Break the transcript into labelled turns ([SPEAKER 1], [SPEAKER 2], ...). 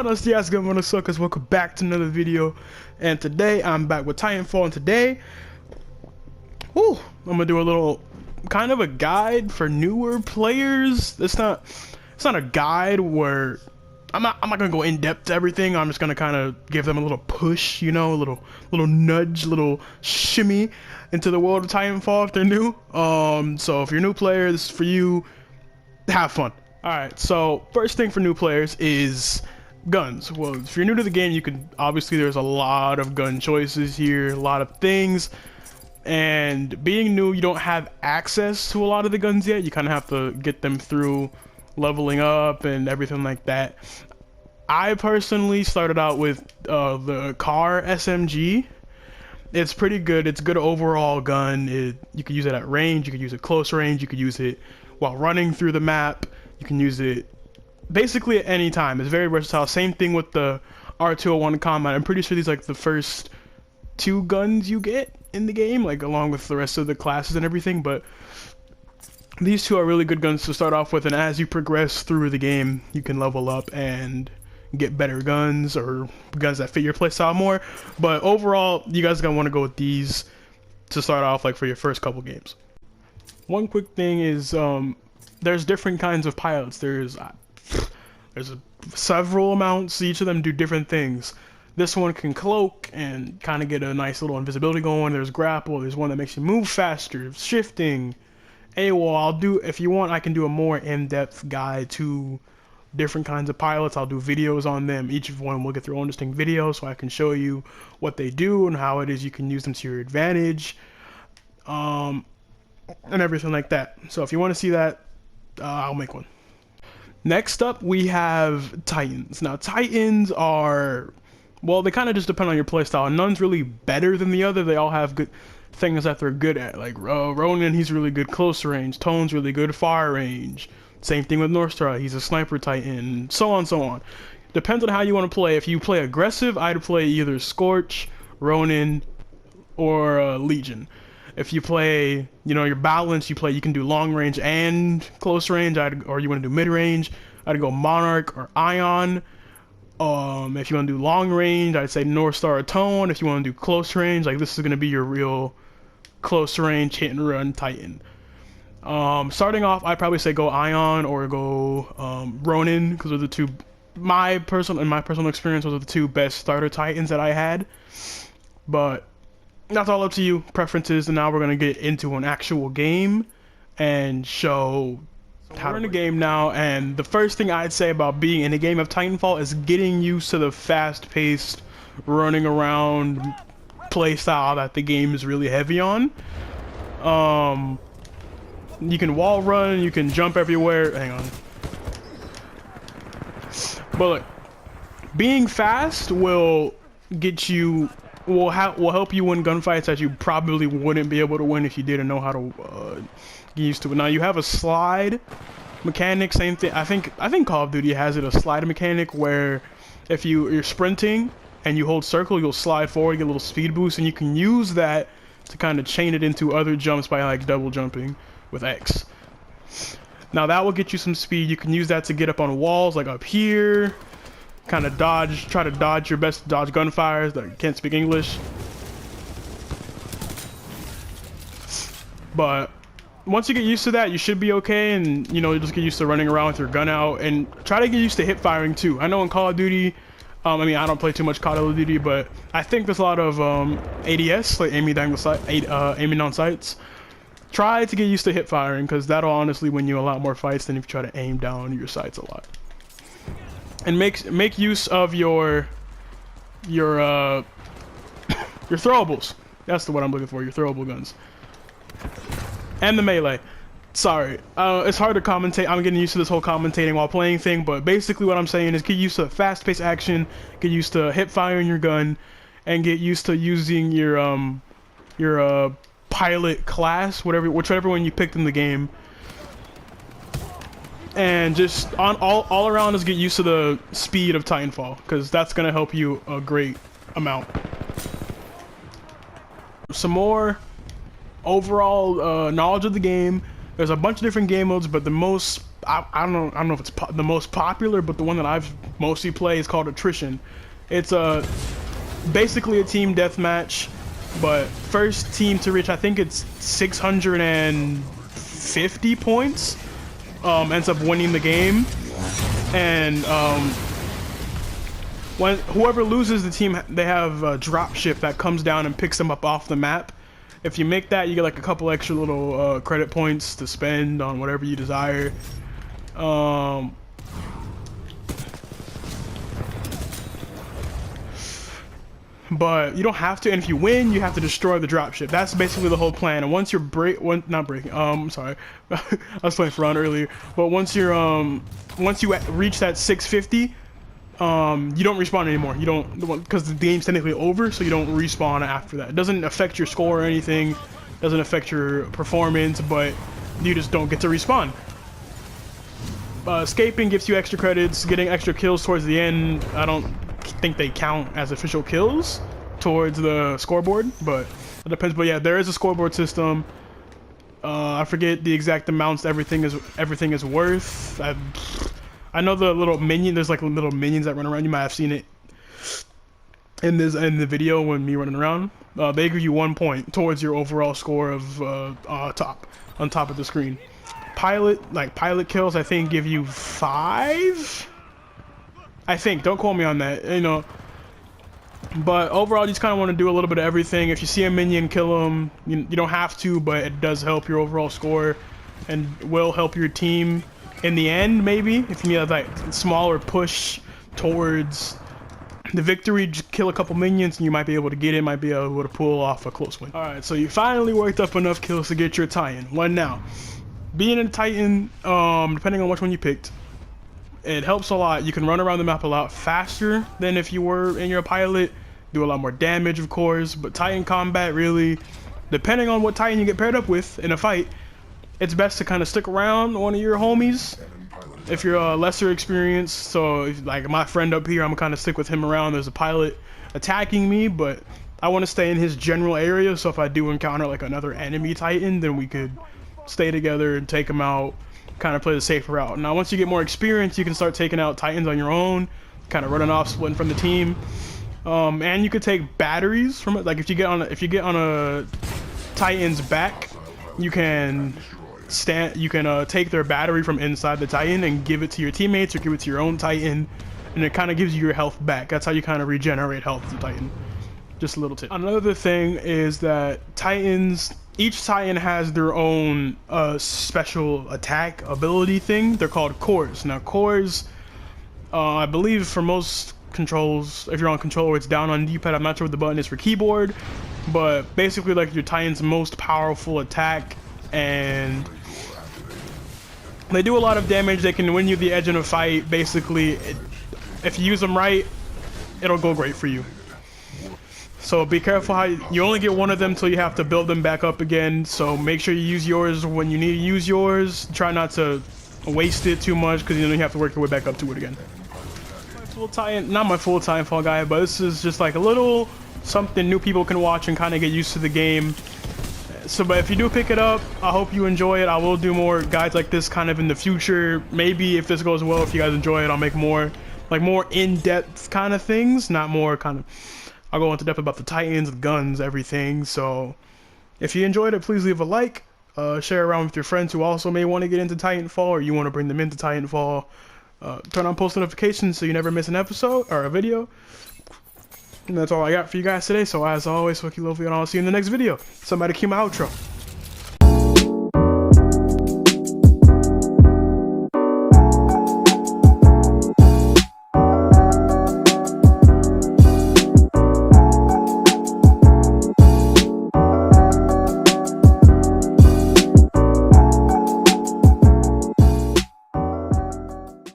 [SPEAKER 1] Buenos dias, good morning, suckers. Welcome back to another video. And today I'm back with Titanfall. And today, I'm gonna do a little kind of a guide for newer players. It's not a guide where I'm not gonna go in depth to everything. I'm just gonna kind of give them a little push, you know, a little nudge, little shimmy into the world of Titanfall if they're new. So if you're a new player, this is for you. Have fun. Alright, so first thing for new players is guns. Well, if you're new to the game, you can obviously there's a lot of gun choices here, a lot of things. And being new, you don't have access to a lot of the guns yet. You kind of have to get them through leveling up and everything like that. I personally started out with the car SMG. It's pretty good. It's a good overall gun. You could use it at range, you could use it close range, you could use it while running through the map. You can use it basically at any time. It's very versatile. Same thing with the R201 Combat. I'm pretty sure these are like the first two guns you get in the game, like along with the rest of the classes and everything, but these two are really good guns to start off with, and as you progress through the game, you can level up and get better guns or guns that fit your playstyle more. But overall, you guys are gonna want to go with these to start off, like for your first couple games. One quick thing is there's different kinds of pilots. There's several amounts. Each of them do different things. This one can cloak and kind of get a nice little invisibility going. There's grapple. There's one that makes you move faster, shifting. AWOL. If you want, I can do a more in-depth guide to different kinds of pilots. I'll do videos on them. Each of one will get their own distinct video, so I can show you what they do and how it is you can use them to your advantage, and everything like that. So if you want to see that, I'll make one. Next up, we have Titans. Now, Titans are, well, they kind of just depend on your playstyle. None's really better than the other. They all have good things that they're good at. Like Ronin, he's really good close range. Tone's really good far range. Same thing with Northstar. He's a sniper Titan. So on, so on. Depends on how you want to play. If you play aggressive, I'd play either Scorch, Ronin, or Legion. If you play, you know, your balance, you can do long range and close range, or you want to do mid range, I'd go Monarch or Ion. If you want to do long range, I'd say Northstar or Tone. If you want to do close range, like this is going to be your real close range hit and run Titan. Starting off, I'd probably say go Ion or go Ronin, because they're the two, in my personal experience, those are the two best starter Titans that I had. But that's all up to you, preferences, and now we're gonna get into an actual game and show how we're in the game now. And the first thing I'd say about being in a game of Titanfall is getting used to the fast-paced, running around playstyle that the game is really heavy on. You can wall run, you can jump everywhere. Hang on. But look, being fast will get you. Will help you win gunfights that you probably wouldn't be able to win if you didn't know how to get used to it. Now you have a slide mechanic, same thing. I think Call of Duty has it, a slide mechanic where if you're sprinting and you hold circle, you'll slide forward, get a little speed boost, and you can use that to kind of chain it into other jumps by like double jumping with X. Now that will get you some speed. You can use that to get up on walls, like up here. Kind of try to dodge your best dodge gunfires that can't speak English. But once you get used to that, you should be okay, and you know, you just get used to running around with your gun out, and try to get used to hip firing too. I know in Call of Duty, I mean, I don't play too much Call of Duty, but I think there's a lot of ADS, like aiming down sights. Try to get used to hip firing, because that'll honestly win you a lot more fights than if you try to aim down your sights a lot. And make use of your throwables. That's the word I'm looking for. Your throwable guns and the melee. Sorry, it's hard to commentate. I'm getting used to this whole commentating while playing thing, but basically what I'm saying is get used to fast-paced action, get used to hip firing your gun, and get used to using your pilot class, whichever one you picked in the game. And just all around is get used to the speed of Titanfall, because that's gonna help you a great amount. Some more overall knowledge of the game. There's a bunch of different game modes, but the most I don't know if it's the most popular, but the one that I've mostly played is called Attrition. It's basically a team deathmatch, but first team to reach, I think it's 650 points, ends up winning the game. And when whoever loses the team, they have a drop ship that comes down and picks them up off the map. If you make that, you get like a couple extra little credit points to spend on whatever you desire. But you don't have to, and if you win, you have to destroy the dropship. That's basically the whole plan. And once you're sorry, I was playing for round earlier. But once you're once you reach that 650, you don't respawn anymore. You don't, because the game's technically over, so you don't respawn after that. It doesn't affect your score or anything. Doesn't affect your performance, but you just don't get to respawn. Escaping gives you extra credits. Getting extra kills towards the end, I don't think they count as official kills towards the scoreboard, but it depends. But yeah, there is a scoreboard system. I forget the exact amounts everything is worth. I know the little minion. There's like little minions that run around. You might have seen it in the video when me running around. They give you 1 point towards your overall score of on top of the screen. Pilot kills, I think, give you 5. I think. Don't quote me on that. You know. But overall, you just kind of want to do a little bit of everything. If you see a minion, kill him. You don't have to, but it does help your overall score, and will help your team in the end. Maybe if you need a like smaller push towards the victory, just kill a couple minions, and you might be able to get it. Might be able to pull off a close win. All right, so you finally worked up enough kills to get your Titan. What now? Being a Titan, depending on which one you picked, it helps a lot. You can run around the map a lot faster than if you were in your pilot. Do a lot more damage, of course, but Titan combat, really, depending on what Titan you get paired up with in a fight, it's best to kind of stick around one of your homies if you're lesser experienced. So if, like my friend up here, I'm kind of stick with him around. There's a pilot attacking me, but I want to stay in his general area, so if I do encounter like another enemy Titan, then we could stay together and take him out, kind of play the safe route. Now once you get more experience, you can start taking out Titans on your own, kind of running off, splitting from the team. And you could take batteries from it. Like if you get on a Titan's back, you can take their battery from inside the Titan and give it to your teammates, or give it to your own Titan, and it kind of gives you your health back. That's how you kind of regenerate health as a Titan. Just a little tip. Another thing is that each Titan has their own special attack ability thing. They're called cores. Now cores, I believe for most controls, if you're on controller, it's down on D-pad. I'm not sure what the button is for keyboard, but basically like your Titan's most powerful attack, and they do a lot of damage. They can win you the edge in a fight. Basically, if you use them right, it'll go great for you. So be careful how you only get one of them till you have to build them back up again. So make sure you use yours when you need to use yours. Try not to waste it too much, because you have to work your way back up to it again. My full Titan, not my full Titanfall guy, but this is just like a little something new people can watch and kind of get used to the game. So, but if you do pick it up, I hope you enjoy it. I will do more guides like this kind of in the future. Maybe if this goes well, if you guys enjoy it, I'll make more in-depth kind of things, not more kind of. I'll go into depth about the Titans, the guns, everything. So if you enjoyed it, please leave a like, share around with your friends who also may want to get into Titanfall, or you want to bring them into Titanfall. Turn on post notifications so you never miss an episode or a video. And that's all I got for you guys today. So as always, fuck you, lovely, and I'll see you in the next video. Somebody cue my outro.